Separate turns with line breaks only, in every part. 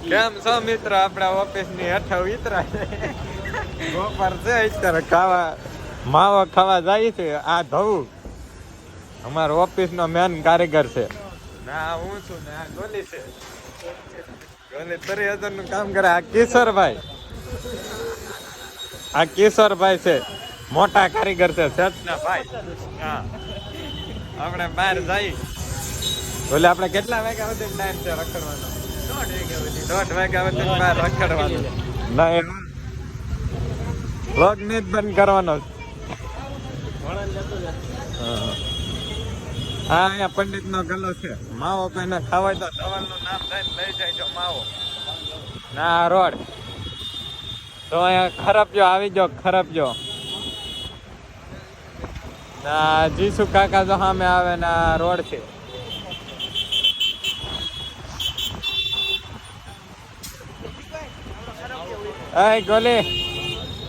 કેમ છો મિત્ર? આપડા ઓફિસ ની હેઠળ ઉતરા બપોર છે અત્યારે ખાવા માવો ખાવા જાય છે. આ ધવું અમારો ઓફિસ નો મેન કારીગર છે. ના હું છું ને આ ગોલી છે. ગોલી 30,000 નું કામ કરે. આ કિશોરભાઈ, આ કિશોરભાઈ છે, મોટા કારીગર છે સચના ભાઈ. હા આપણે બહાર જઈ બોલે આપણે કેટલા વાગ્યા સુધી ટાઈમ છે રખડવાનો? 1:30 વાગ્યા સુધી બહાર રખડવાનું. ના એમ વ્લોગ ને જ બંધ કરવાનો. હા અહીંયા પંડિત નો ગલો છે. માવો કોઈને ખાવાય તો સવાલ નું નામ લઈને લઈ જાય જો માવો. ના રોડ તો અહીંયા ખરબજો આવી જાઓ, ખરબજો. ના જીસુ કાકા તો સામે આવે ને આ રોડ છે. એ ગોલી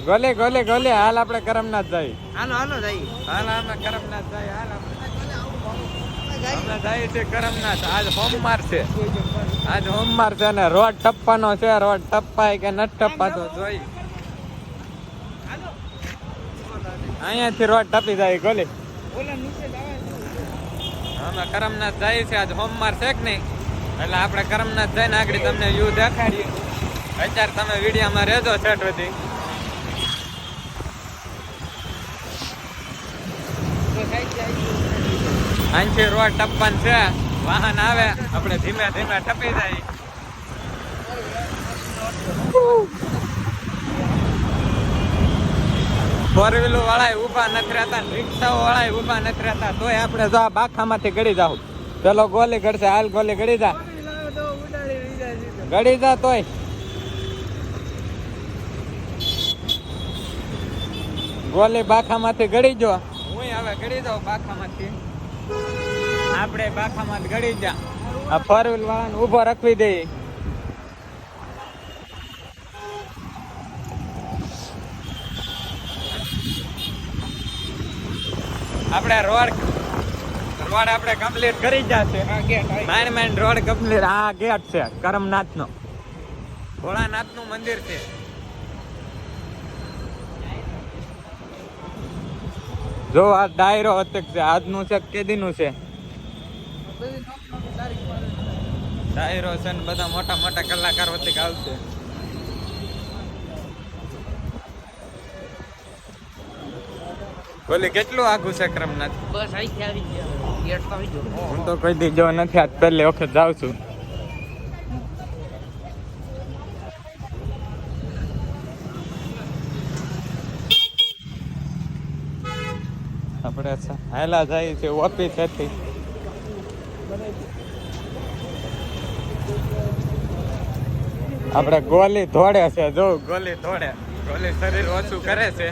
ગોલી ગોલી ગોલી હાલ આપણે કરમનાથ જઈ.
હાલો હાલો જઈ.
હાલ આપણે કરમનાથ જઈ. હાલ આપણે જઈએ છે કરમનાથ. આજ સોમવાર છે. આજ સોમવાર છે ને રોડ ટપ્પાનો છે. રોડ ટપ્પાય કે ન ટપ્પાતો જોઈ. અહીંયાથી રોડ ટપી જાય ગોલી. અમે કરમનાથ જઈએ છે. આજ સોમવાર છે કે નહીં એટલે આપણે કરમનાથ જઈને આગળ તમને વ્યૂ દેખાડીએ. અત્યારે તમે વિડીયોમાં રહેજો સેટ સુધી. અહીંથી રોડ ટપ્પન છે. વાહન આવે આપણે ધીમે ધીમે ટપી જાય. ફોર વ્હીલર વાળા ઉભા નથી રહેતા, રિક્ષાઓ વાળા ઉભા નથી રહેતા. તોય આપણે જો આ બાખામાંથી ગળી જાવ. પેલો ગોલી ગળશે. હાલ ગોલી ગળી જા, ગળી જા. તોય ગોલી બાખામાંથી ગળી જો. હું હવે ગળી જાઉં બાખામાંથી. આપણે બાખામાં ગળી જા. આ ફોર વ્હીલર વાળાને ઉભો રખવી દઈએ. આપણે રોડ આપણે કમ્પ્લીટ કરી જશે. Main road complete. આ ગેટ છે કરમનાથ નો. ભોળાનાથ નું મંદિર છે. જો આ ડાયરો અતક છે. આજનું છે કેદીનું છે ડાયરો છે ને બધા મોટા મોટા કલાકારો અતક આવશે. બોલે કેટલું આઘું છે કરમનાથ?
બસ અહીંથી આવી ગયા. ગેટ તો આવી ગયો.
હું તો કોઈ દી જો નથી. આજ પહેલી વખત જાઉં છું. આપણે હાલા જાય છે ઓફિસ હતી. આપણે ગોલી ધોડે છે. જો ગોલી ધોડે. ગોલી શરીર ઓછું કરે છે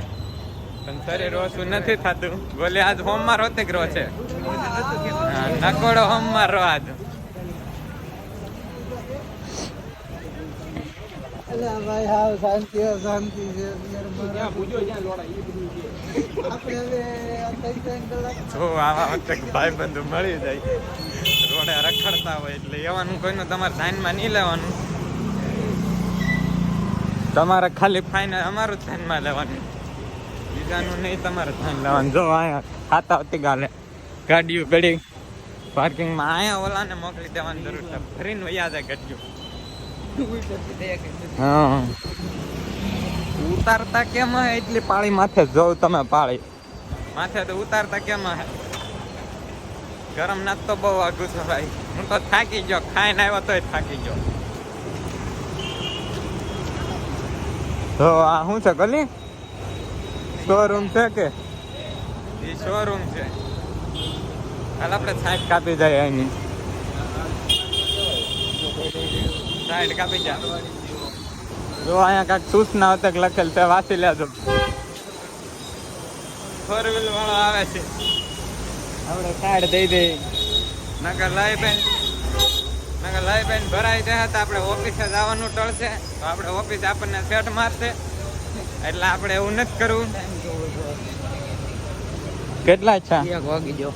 પણ શરીર ઓછું નથી થતું. ગોલી આજ હોમવાર હોતે ગ્રો છે. નકોડો હોમવાર રો આજ.
ભાઈ હાવ શાંતિ શાંતિ છે.
જો આવા વખતે ભાઈ બંધુ મળી જાય રોડે રખડતા હોય એટલે એવાનું કોઈનું તમારે ધ્યાનમાં નહીં લેવાનું. તમારે ખાલી ફાઇન અમારું જ ધ્યાનમાં લેવાનું, બીજાનું નહીં તમારે ધ્યાન લેવાનું. જો અહીંયા ખાતા હોતી ગાલે ગાડીઓ ગળી પાર્કિંગમાં. અહીંયા ઓલાને મોકલી દેવાની જરૂર છે. ફરીને વયા જાય ગાડીઓ. હા ઉતારતા કેમ હે એટલી પાળી માથે જોઉં તમે. પાળી માથે તો ઉતારતા કેમ હે? કરમનાથ તો બહુ આઘું છે ભાઈ. હું તો થાકી ગયો. ખાઈને આવ્યો તોય થાકી ગયો. તો આ શું છે ગલી? શોરૂમ છે કે? એ શોરૂમ છે. હાલ આપણે સાઈડ કાપી જાય. એની સાઈડ કાપી જા. જો અહીંયા કાંઈક સૂચના હોતે લખેલ છે, વાંચી લેજો. ફોર વ્હીલ વાળો આવે છે. આપણે સાઈડ દઈ દઈએ. નકર લાઈ બેન ભરાઈ જાય તો આપણે ઓફિસે જવાનું ટળશે. તો આપણે ઓફિસ આપણને સેટ મારશે. એટલે આપણે એવું નથી કરવું. કેટલા છે?
1 વાગી ગયો.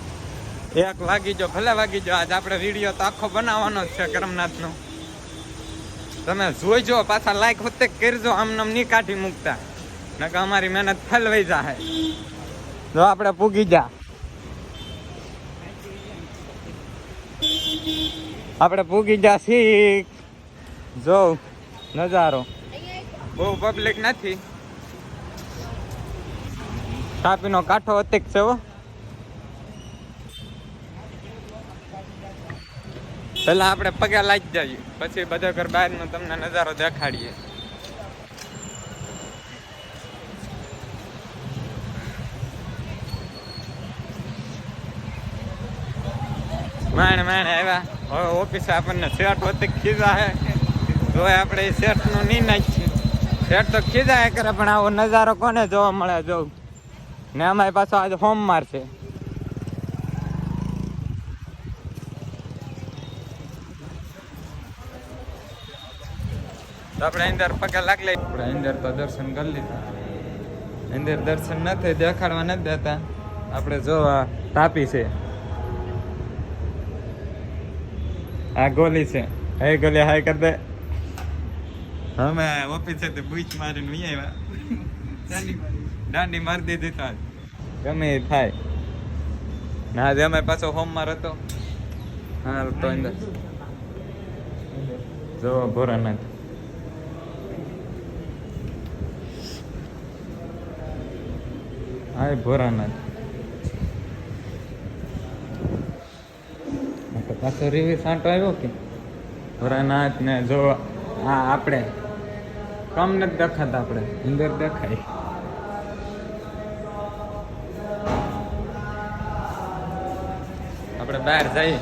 1 વાગી ગયો. ભલે વાગી ગયો. આજ આપણે વિડીયો તો આખો બનાવવાનો જ છે કરમનાથનો. તમે જોઈજો, પાછા લાઈક હોતે કરજો, આમ નામ નહીં કાઢી મૂકતા, નકર અમારી મહેનત ફલવાઈ જાય. જો આપણે પૂગી જા, આપણે પૂગી જા શીખ. જો નજારો બહુ પબ્લિક નથી, તાપીનો કાંઠો અતિક છે હો. પેલા આપણે પગે લાગી જઈએ, પછી બધો ઘર બહારનો તમને નજારો દેખાડીએ. માણ આવ્યા. હવે ઓફિસે આપણને શર્ટ હોતી ખીજા હે, જો આપણે એ શર્ટનું નહીં નાખીએ. શર્ટ તો ખીજા કરે, પણ આવો નજારો કોને જોવા મળે. જોઉં ને અમારી પાછો આજે હોમ મારશે. તો આપણે અંદર પગે લાગી લઈએ. આપણે અંદર તો દર્શન કરી લીધા. અંદર દર્શન નથી દેખાડવા નથી દેતા. આપણે જો તાપી છે, આ ગોલી છે. હે ગોલી હાય કર દે. અમે ઓફિસ છે બુચ મારીને વી આવ્યા, દાંડી મારી દીધી. તો ગમે એ થાય ને. આજે અમે પાછો હોમમાં હતો. હા તો અંદર જો ભોરાનાથ. હા ભોરાનાથ પાછો રીવી સાંટો આવ્યો કે ભોરાનાથ ને. જો હા આપણે કમ નથી દેખાતા, આપણે અંદર દેખાય. આપણે બહાર જઈએ.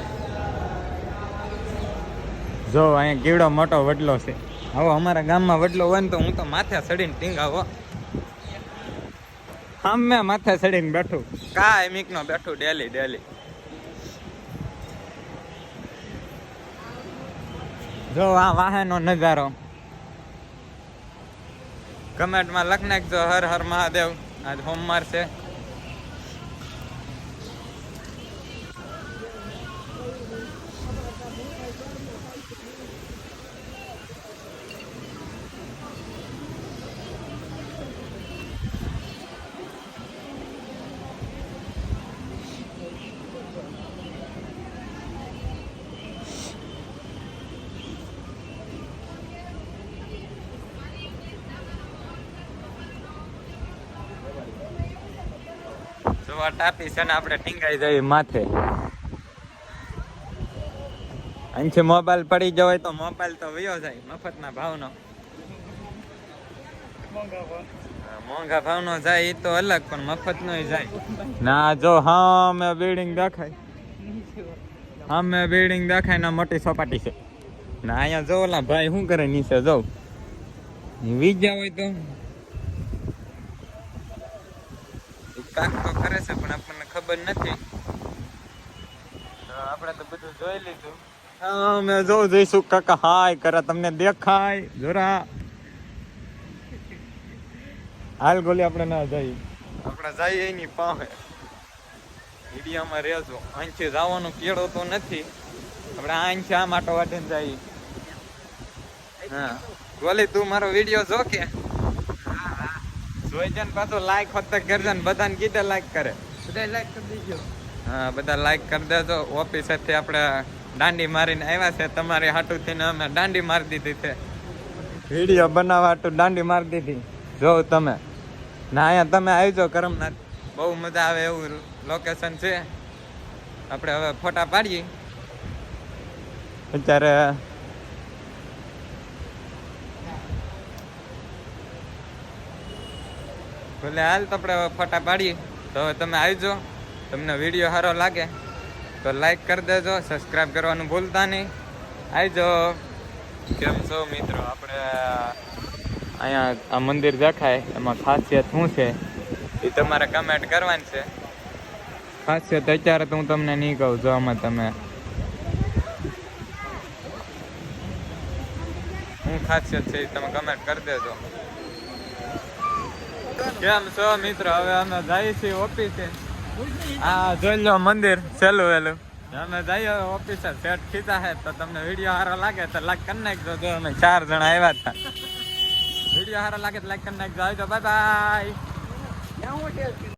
જો અહીંયા કેવડો મોટો વડલો છે. આવો અમારા ગામમાં વડલો હોય ને તો હું તો માથે ચડીને ટીંગાવો. મેં માથે ચડીને બેઠું, કાંઈ મીકનો બેઠું ડેલી. જો આ વાહનો નજારો કમેન્ટમાં લખ નાખજો. હર હર મહાદેવ. આજ સોમવાર છે. ટાપી છે ને આપણે ટીંગાઈ જઈએ માથે. અહીંથી મોબાઈલ પડી જવાય તો મોબાઈલ તો વયો જાય મફતના ભાવનો. મોંઘા ભાવનો જાય એ તો અલગ, પણ મફતનો જાય ના. જો હા મેં બિલ્ડિંગ દેખાય, હા મેં બિલ્ડિંગ દેખાય ને મોટી સપાટી છે ના. અહીંયા જો ઓલા ભાઈ શું કરે નીચે, જો વીજ્યા હોય તો કાક તો કરે છે, પણ આપણને ખબર નથી. આપણે તો બધું જોઈ લીધું. અમે જઈશું કાકા હાય કરે, તમને દેખાય જોરા. હાલ ગોલી આપણે ના જઈએ, આપણે જઈએ એની પાસે. વિડીયોમાં રહેજો. અહીંથી જવાનું કેળો તો નથી, આપણે અહીંથી આ માટો વાટીને જઈએ. હા ગોલી તું મારો વિડીયો જો કે જોઈ છે ને પાછું લાઈક હોતે કરજો ને. બધાને કીધે લાઈક કરે, બધા લાઈક કરી દેજો. હા બધા લાઈક કરી દેજો. ઓફિસેથી આપણે દાંડી મારીને આવ્યા છે. તમારી હાટુથી ને અમે દાંડી મારી દીધી છે. વિડીયો બનાવવા હાટું દાંડી મારી દીધી. જો તમે ના અહીંયા તમે આવજો કરમનાથ, બહુ મજા આવે એવું લોકેશન છે. આપણે હવે ફોટા પાડીએ. અત્યારે ભલે હાલ તો આપણે ફોટા પાડીએ. તો હવે તમે આવજો. તમને વિડીયો સારો લાગે તો લાઈક કરી દેજો, સબસ્ક્રાઈબ કરવાનું ભૂલતા નહીં. આવજો. કેમ છો મિત્રો? આપણે અહીંયા આ મંદિર દેખાય, એમાં ખાસિયત શું છે એ તમારે કમેન્ટ કરવાની છે. ખાસિયત અત્યારે તો હું તમને નહીં કહું. જો આમાં તમે શું ખાસિયત છે એ તમે કમેન્ટ કરી દેજો. કેમ છો મિત્રો? હવે અમે જઈએ છીએ ઓફિસે. આ જોઈ લો મંદિર સહેલું વહેલું. અમે જઈએ ઓફિસર સેટ ખીચા હે તો તમને વિડીયો સારો લાગે તો લાઈક કરી નાખજો. જો અમે 4 જણા આવ્યા હતા. વિડીયો સારો લાગે તો લાઈક કરી નાખજો. આવજો, બાય બાય.